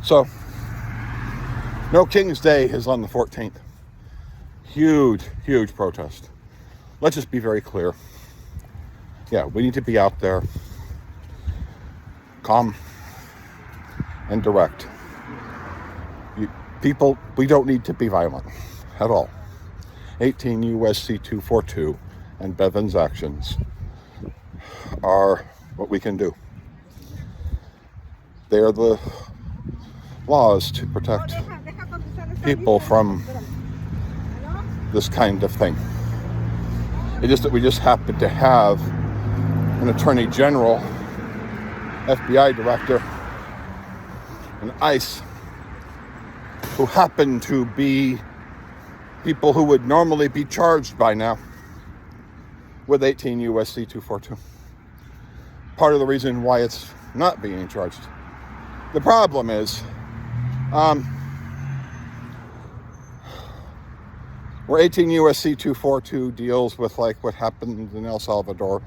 So, No King's Day is on the 14th. Huge, huge protest. Let's just be very clear. Yeah, we need to be out there, calm and direct. People, we don't need to be violent at all. 18 U.S.C. 242 and Bevan's actions are what we can do. They are the laws to protect people from this kind of thing. It's just that we just happen to have an attorney general, FBI director, and ICE who happen to be people who would normally be charged by now with 18 U.S.C. 242. Part of the reason why it's not being charged. The problem is, where 18 U.S.C. 242 deals with like what happened in El Salvador,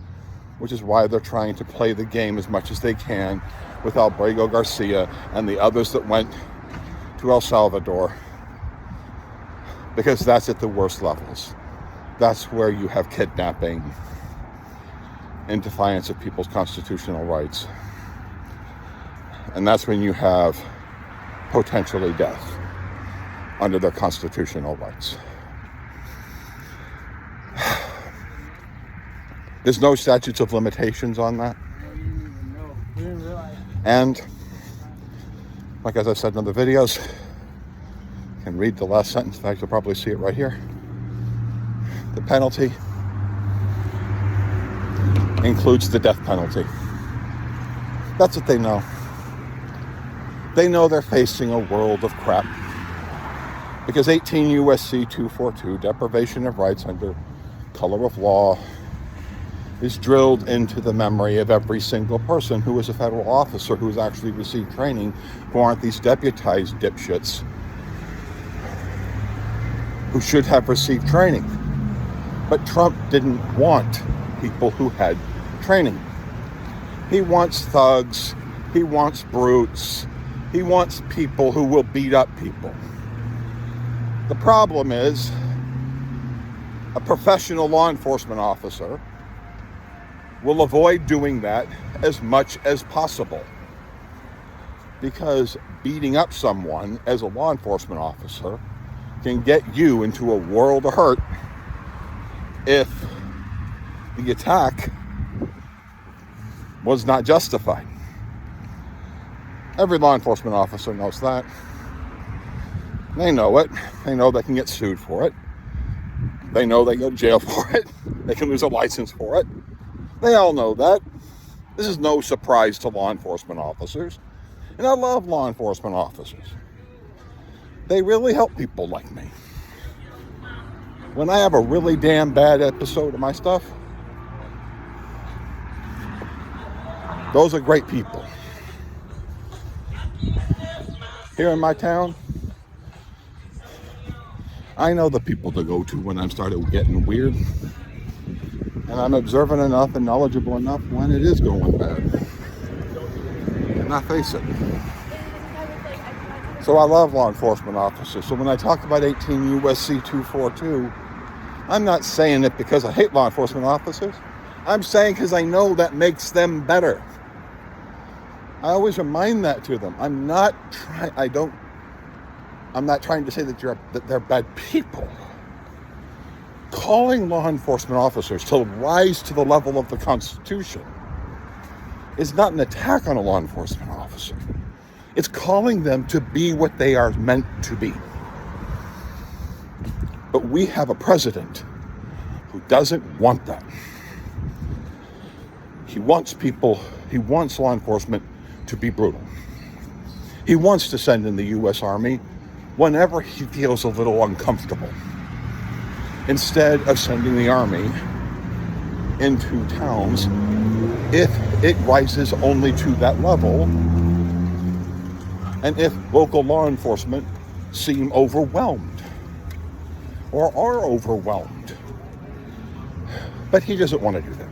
which is why they're trying to play the game as much as they can with Albrego Garcia and the others that went to El Salvador, because that's at the worst levels. That's where you have kidnapping in defiance of people's constitutional rights. And that's when you have potentially death under their constitutional rights. There's no statutes of limitations on that. And like as I've said in other videos, you can read the last sentence. In fact, you'll probably see it right here. The penalty includes the death penalty. That's what they know. They know they're facing a world of crap. Because 18 U.S.C. 242, deprivation of rights under color of law, is drilled into the memory of every single person who is a federal officer who has actually received training, who aren't these deputized dipshits who should have received training. But Trump didn't want people who had training. He wants thugs, he wants brutes, he wants people who will beat up people. The problem is, a professional law enforcement officer will avoid doing that as much as possible, because beating up someone as a law enforcement officer can get you into a world of hurt if the attack was not justified. Every law enforcement officer knows that. They know it. They know they can get sued for it. They know they go to jail for it. They can lose a license for it. They all know that. This is no surprise to law enforcement officers. And I love law enforcement officers. They really help people like me. When I have a really damn bad episode of my stuff, those are great people. Here in my town, I know the people to go to when I'm started getting weird. And I'm observant enough and knowledgeable enough when it is going bad. And I face it. So I love law enforcement officers. So when I talk about 18 U.S.C. 242, I'm not saying it because I hate law enforcement officers. I'm saying because I know that makes them better. I always remind that to them. I'm not trying to say that they're bad people. Calling law enforcement officers to rise to the level of the Constitution is not an attack on a law enforcement officer. It's calling them to be what they are meant to be. But we have a president who doesn't want that. He wants law enforcement to be brutal. He wants to send in the U.S. Army whenever he feels a little uncomfortable, instead of sending the Army into towns if it rises only to that level, and if local law enforcement seem overwhelmed or are overwhelmed. But he doesn't want to do that.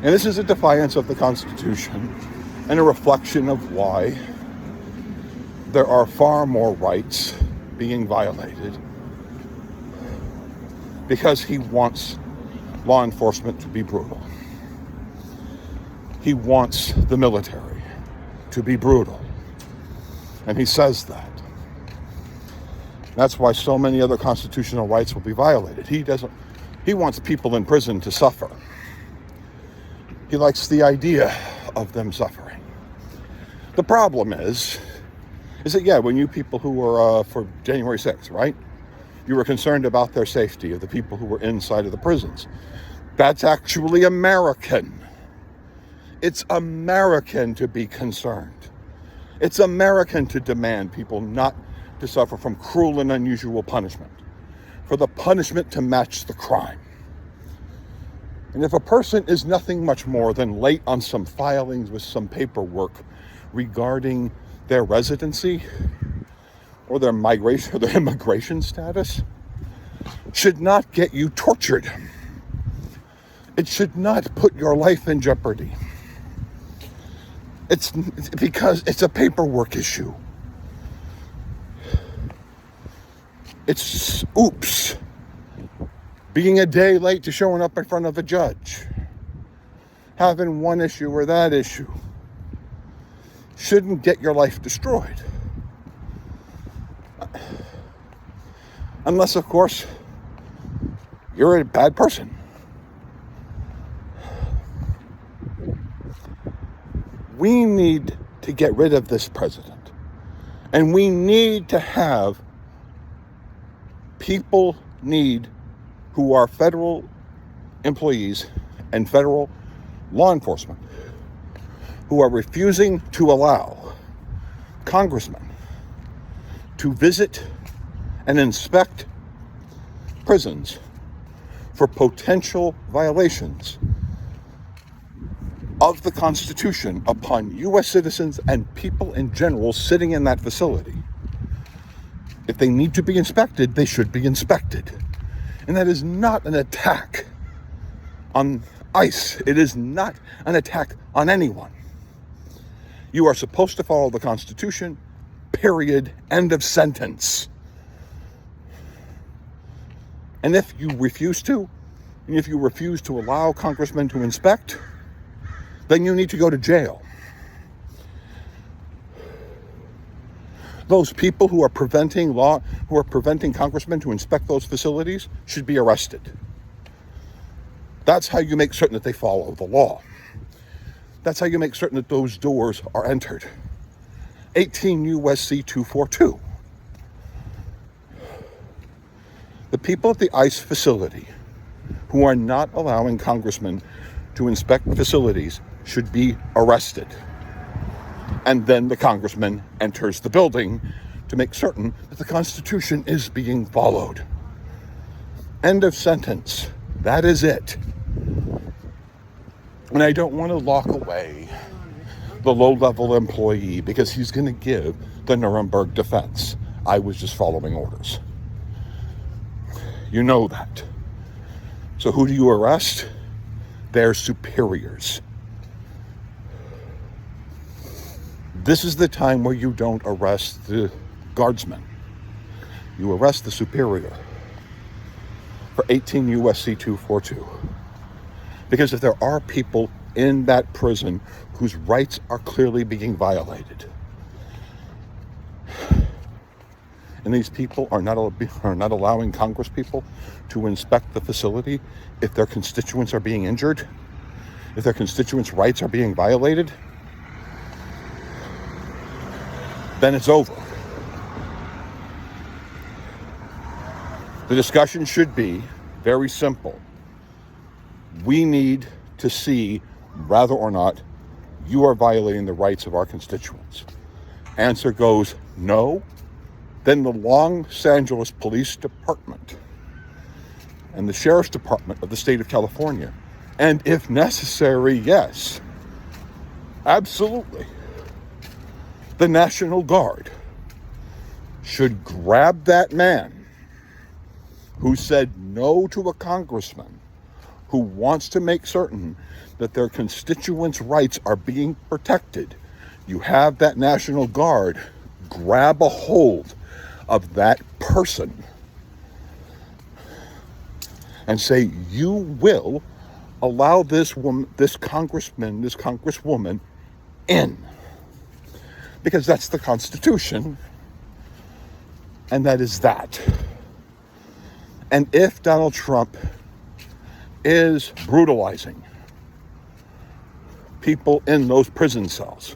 And this is a defiance of the Constitution and a reflection of why there are far more rights being violated because he wants law enforcement to be brutal. He wants the military to be brutal. And he says that. That's why so many other constitutional rights will be violated. He wants people in prison to suffer. He likes the idea of them suffering. The problem is that, yeah, when you people who were for January 6th, right? You were concerned about their safety, of the people who were inside of the prisons. That's actually American. It's American to be concerned. It's American to demand people not to suffer from cruel and unusual punishment, for the punishment to match the crime. And if a person is nothing much more than late on some filings with some paperwork regarding their residency or their migration or their immigration status, should not get you tortured. It should not put your life in jeopardy. It's because it's a paperwork issue. It's oops. Being a day late to showing up in front of a judge. Having one issue or that issue. Shouldn't get your life destroyed. Unless, of course, you're a bad person. We need to get rid of this president. And we need to have people who are federal employees and federal law enforcement who are refusing to allow congressmen to visit and inspect prisons for potential violations of the Constitution upon U.S. citizens and people in general sitting in that facility. If they need to be inspected, they should be inspected. And that is not an attack on ICE. It is not an attack on anyone. You are supposed to follow the Constitution, period, end of sentence. And if you refuse to, and if you refuse to allow congressmen to inspect, then you need to go to jail. Those people who are preventing congressmen to inspect those facilities should be arrested. That's how you make certain that they follow the law. That's how you make certain that those doors are entered. 18 U.S.C. 242. The people at the ICE facility who are not allowing congressmen to inspect facilities should be arrested. And then the congressman enters the building to make certain that the Constitution is being followed. End of sentence. That is it. And I don't want to lock away the low-level employee because he's going to give the Nuremberg defense. I was just following orders. You know that. So who do you arrest? Their superiors. This is the time where you don't arrest the guardsmen. You arrest the superior for 18 U.S.C. 242. Because if there are people in that prison whose rights are clearly being violated, and these people are not allowing Congress people to inspect the facility if their constituents are being injured, if their constituents' rights are being violated, then it's over. The discussion should be very simple. We need to see whether or not you are violating the rights of our constituents. Answer goes no. Then the Los Angeles Police Department and the Sheriff's Department of the state of California, and if necessary, yes, absolutely, the National Guard should grab that man who said no to a congressman who wants to make certain that their constituents' rights are being protected. You have that National Guard grab a hold of that person and say, you will allow this woman, this congressman, this congresswoman in. Because that's the Constitution. And that is that. And if Donald Trump is brutalizing people in those prison cells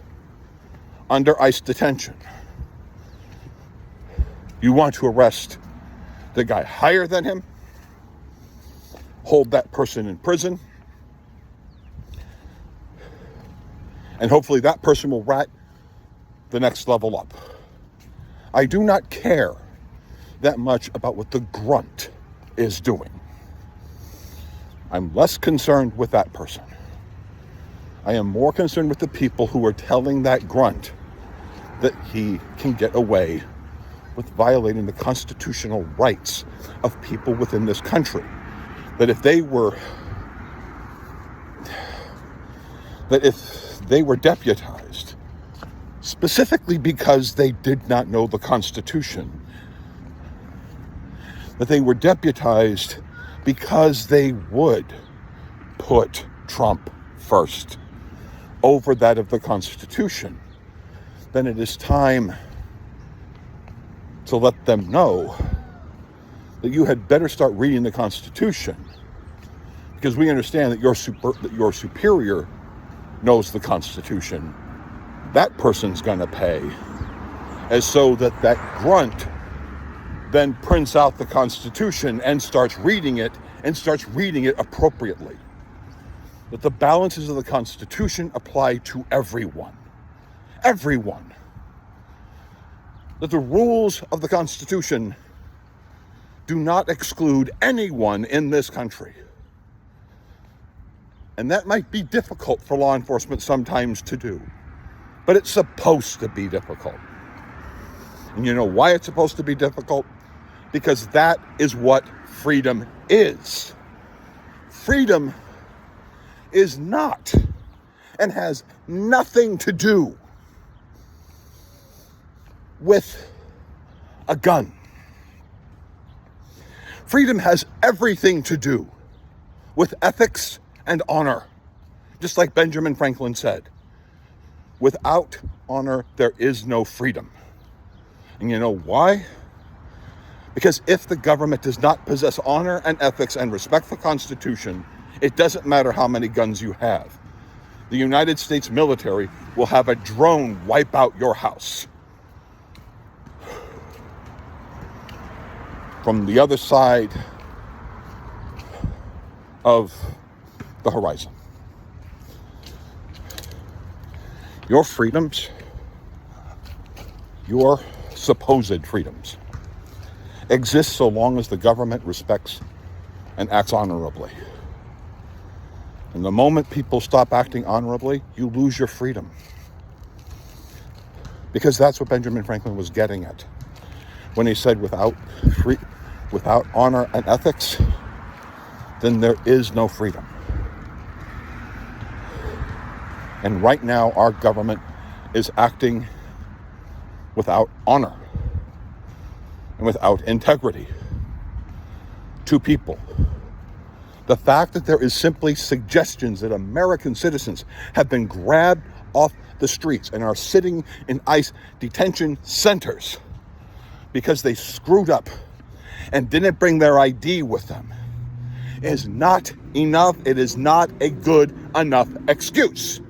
under ICE detention, you want to arrest the guy higher than him, hold that person in prison, and hopefully that person will rat the next level up. I do not care that much about what the grunt is doing. I'm less concerned with that person. I am more concerned with the people who are telling that grunt that he can get away with violating the constitutional rights of people within this country. That if they were deputized, specifically because they did not know the Constitution, that they were deputized because they would put Trump first over that of the Constitution, then it is time to let them know that you had better start reading the Constitution, because we understand that your superior knows the Constitution. That person's going to pay, as so that grunt then prints out the Constitution and starts reading it appropriately. That the balances of the Constitution apply to everyone. Everyone. That the rules of the Constitution do not exclude anyone in this country. And that might be difficult for law enforcement sometimes to do, but it's supposed to be difficult. And you know why it's supposed to be difficult? Because that is what freedom is. Freedom is not and has nothing to do with a gun. Freedom has everything to do with ethics and honor. Just like Benjamin Franklin said, without honor, there is no freedom. And you know why? Because if the government does not possess honor and ethics and respect the Constitution, it doesn't matter how many guns you have. The United States military will have a drone wipe out your house from the other side of the horizon. Your freedoms, your supposed freedoms, exist so long as the government respects and acts honorably. And the moment people stop acting honorably, you lose your freedom. Because that's what Benjamin Franklin was getting at when he said without honor and ethics, then there is no freedom. And right now, our government is acting without honor and without integrity to people. The fact that there is simply suggestions that American citizens have been grabbed off the streets and are sitting in ICE detention centers because they screwed up and didn't bring their ID with them is not enough. It is not a good enough excuse.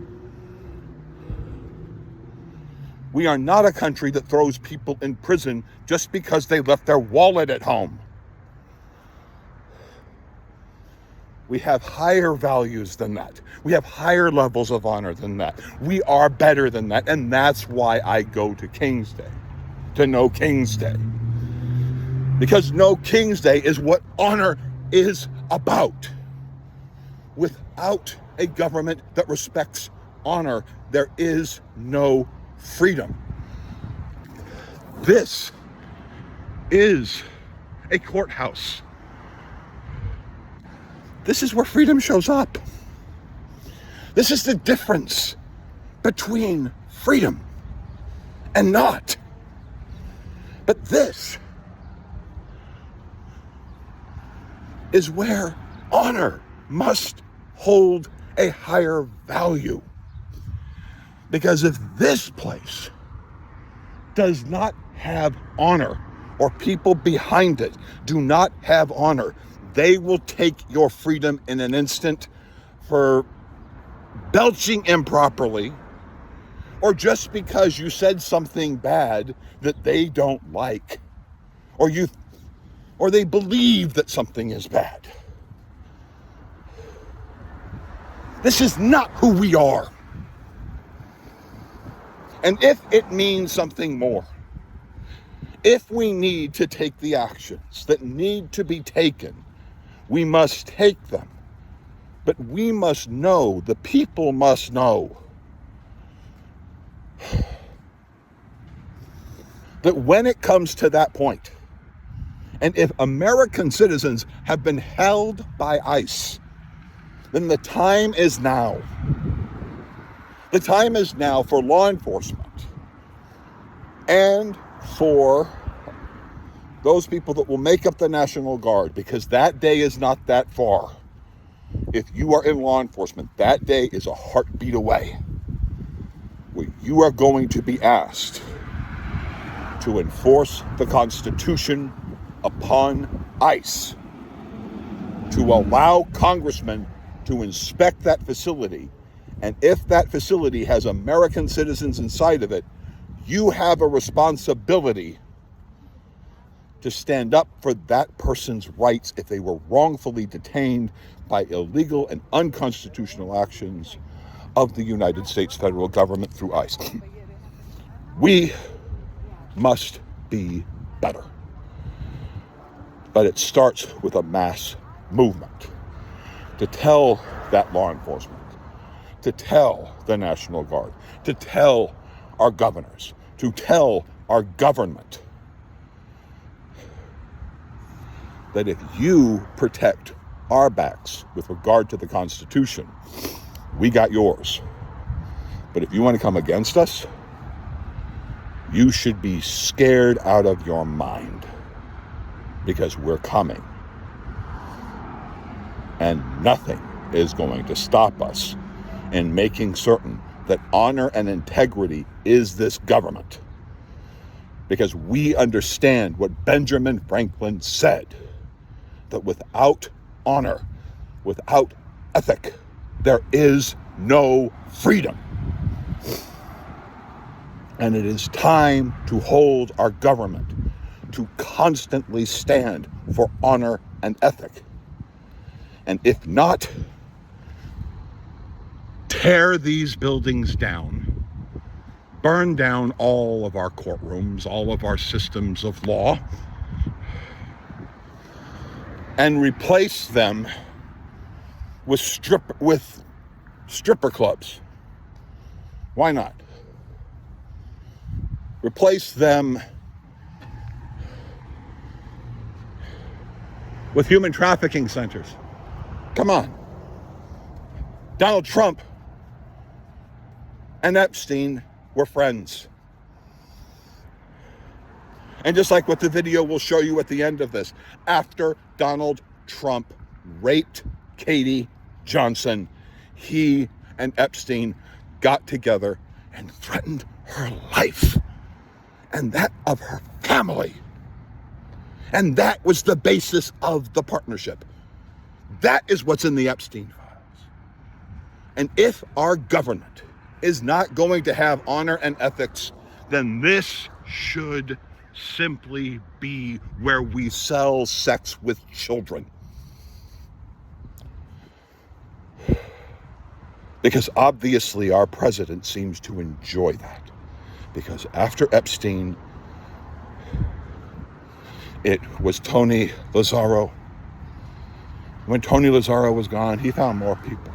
We are not a country that throws people in prison just because they left their wallet at home. We have higher values than that. We have higher levels of honor than that. We are better than that. And that's why I go to King's Day, to No King's Day. Because No King's Day is what honor is about. Without a government that respects honor, there is no freedom. This is a courthouse. This is where freedom shows up. This is the difference between freedom and not. But this is where honor must hold a higher value. Because if this place does not have honor, or people behind it do not have honor, they will take your freedom in an instant for belching improperly, or just because you said something bad that they don't like, or they believe that something is bad. This is not who we are. And if it means something more, if we need to take the actions that need to be taken, we must take them. But we must know, the people must know, that when it comes to that point, and if American citizens have been held by ICE, then the time is now. The time is now for law enforcement and for those people that will make up the National Guard, because that day is not that far. If you are in law enforcement, that day is a heartbeat away, where you are going to be asked to enforce the Constitution upon ICE, to allow congressmen to inspect that facility, and if that facility has American citizens inside of it, you have a responsibility to stand up for that person's rights if they were wrongfully detained by illegal and unconstitutional actions of the United States federal government through ICE. We must be better. But it starts with a mass movement to tell that law enforcement, to tell the National Guard, to tell our governors, to tell our government that if you protect our backs with regard to the Constitution, we got yours. But if you want to come against us, you should be scared out of your mind, because we're coming. And nothing is going to stop us in making certain that honor and integrity is this government. Because we understand what Benjamin Franklin said, that without honor, without ethic, there is no freedom. And it is time to hold our government to constantly stand for honor and ethic. And if not, tear these buildings down, burn down all of our courtrooms, all of our systems of law, and replace them with stripper clubs. Why not? Replace them with human trafficking centers. Come on. Donald Trump and Epstein were friends. And just like what the video will show you at the end of this, after Donald Trump raped Katie Johnson, he and Epstein got together and threatened her life and that of her family. And that was the basis of the partnership. That is what's in the Epstein files. And if our government is not going to have honor and ethics, then this should simply be where we sell sex with children. Because obviously our president seems to enjoy that. Because after Epstein, it was Tony Lazzaro. When Tony Lazzaro was gone, he found more people.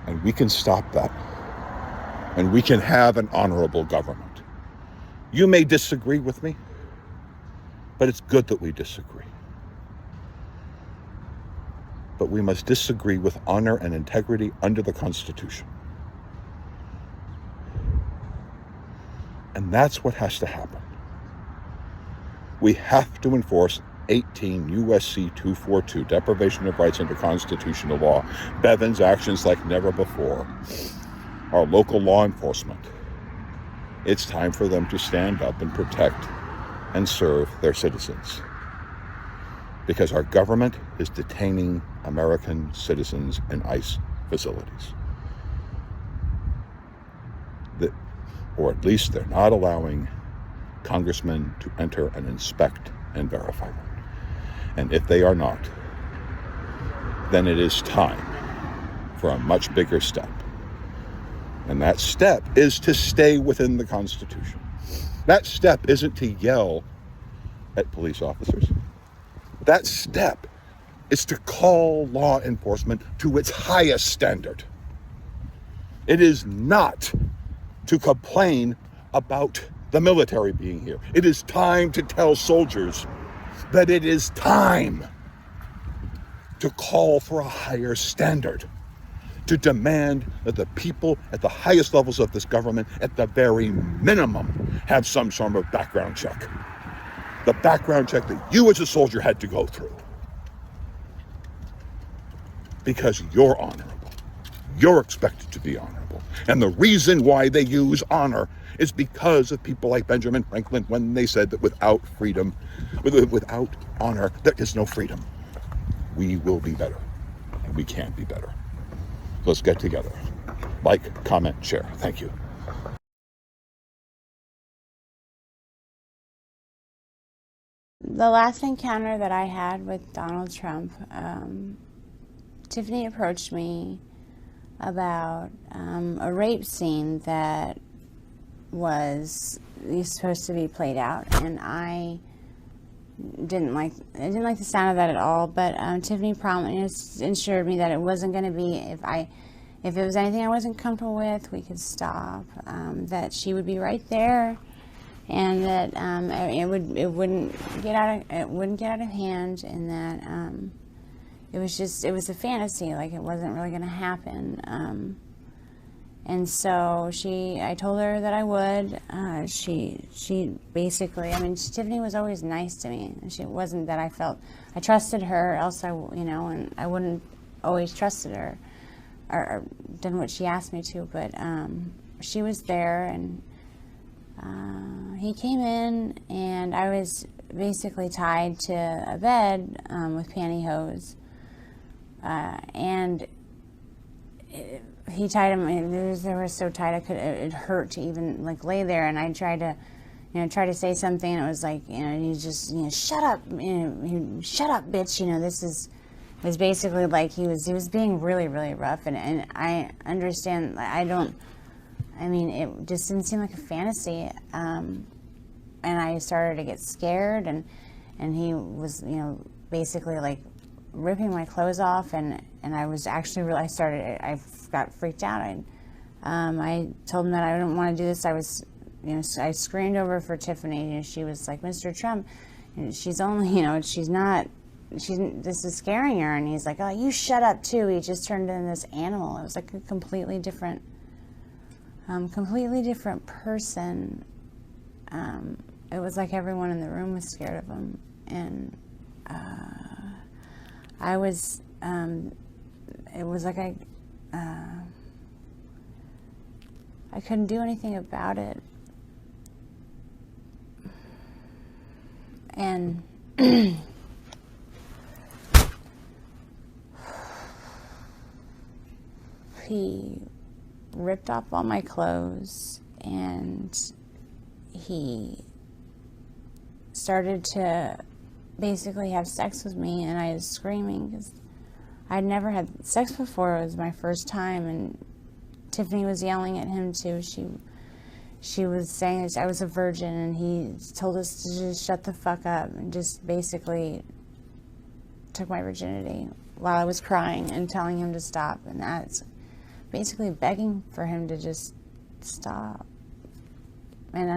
And we can stop that. And we can have an honorable government. You may disagree with me, but it's good that we disagree. But we must disagree with honor and integrity under the Constitution. And that's what has to happen. We have to enforce 18 U.S.C. 242, deprivation of rights under constitutional law. Bevan's actions like never before. Our local law enforcement. It's time for them to stand up and protect and serve their citizens. Because our government is detaining American citizens in ICE facilities. Or at least they're not allowing congressmen to enter and inspect and verify them. And if they are not, then it is time for a much bigger step. And that step is to stay within the Constitution. That step isn't to yell at police officers. That step is to call law enforcement to its highest standard. It is not to complain about the military being here. It is time to tell soldiers that it is time to call for a higher standard, to demand that the people at the highest levels of this government, at the very minimum, have some sort of background check. The background check that you as a soldier had to go through. Because you're honorable. You're expected to be honorable. And the reason why they use honor is because of people like Benjamin Franklin, when they said that without freedom, without honor, there is no freedom. We will be better. And we can be better. Let's get together. Like, comment, share. Thank you. The last encounter that I had with Donald Trump, Tiffany approached me about a rape scene that was supposed to be played out, and I didn't like the sound of that at all. But Tiffany assured me that it wasn't going to be if it was anything I wasn't comfortable with, we could stop. That she would be right there, and that it wouldn't get out of hand, and that it was a fantasy, like it wasn't really going to happen. And so I told her that I would. She basically, Tiffany was always nice to me. It wasn't that I trusted her, else and I wouldn't always trusted her or done what she asked me to. But she was there, and he came in, and I was basically tied to a bed with pantyhose. And he tied him, and they were so tight it hurt to even lay there. And I tried to say something, and it was like, he just, shut up, shut up, bitch. It was basically like he was being really, really rough. And I understand. It just didn't seem like a fantasy. And I started to get scared, and he was, basically ripping my clothes off, and I was actually I got freaked out. I told him that I didn't want to do this. I screamed over for Tiffany. She was like, Mr. Trump, she's only, this is scaring her. And he's like, oh, you shut up too. He just turned into this animal. It was like a completely different person. It was like everyone in the room was scared of him, and I was, it was like I couldn't do anything about it. And he ripped off all my clothes, and he started to basically have sex with me, and I was screaming because I'd never had sex before. It was my first time, and Tiffany was yelling at him too. She was saying that I was a virgin, and he told us to just shut the fuck up, and just basically took my virginity while I was crying and telling him to stop. And that's basically begging for him to just stop. And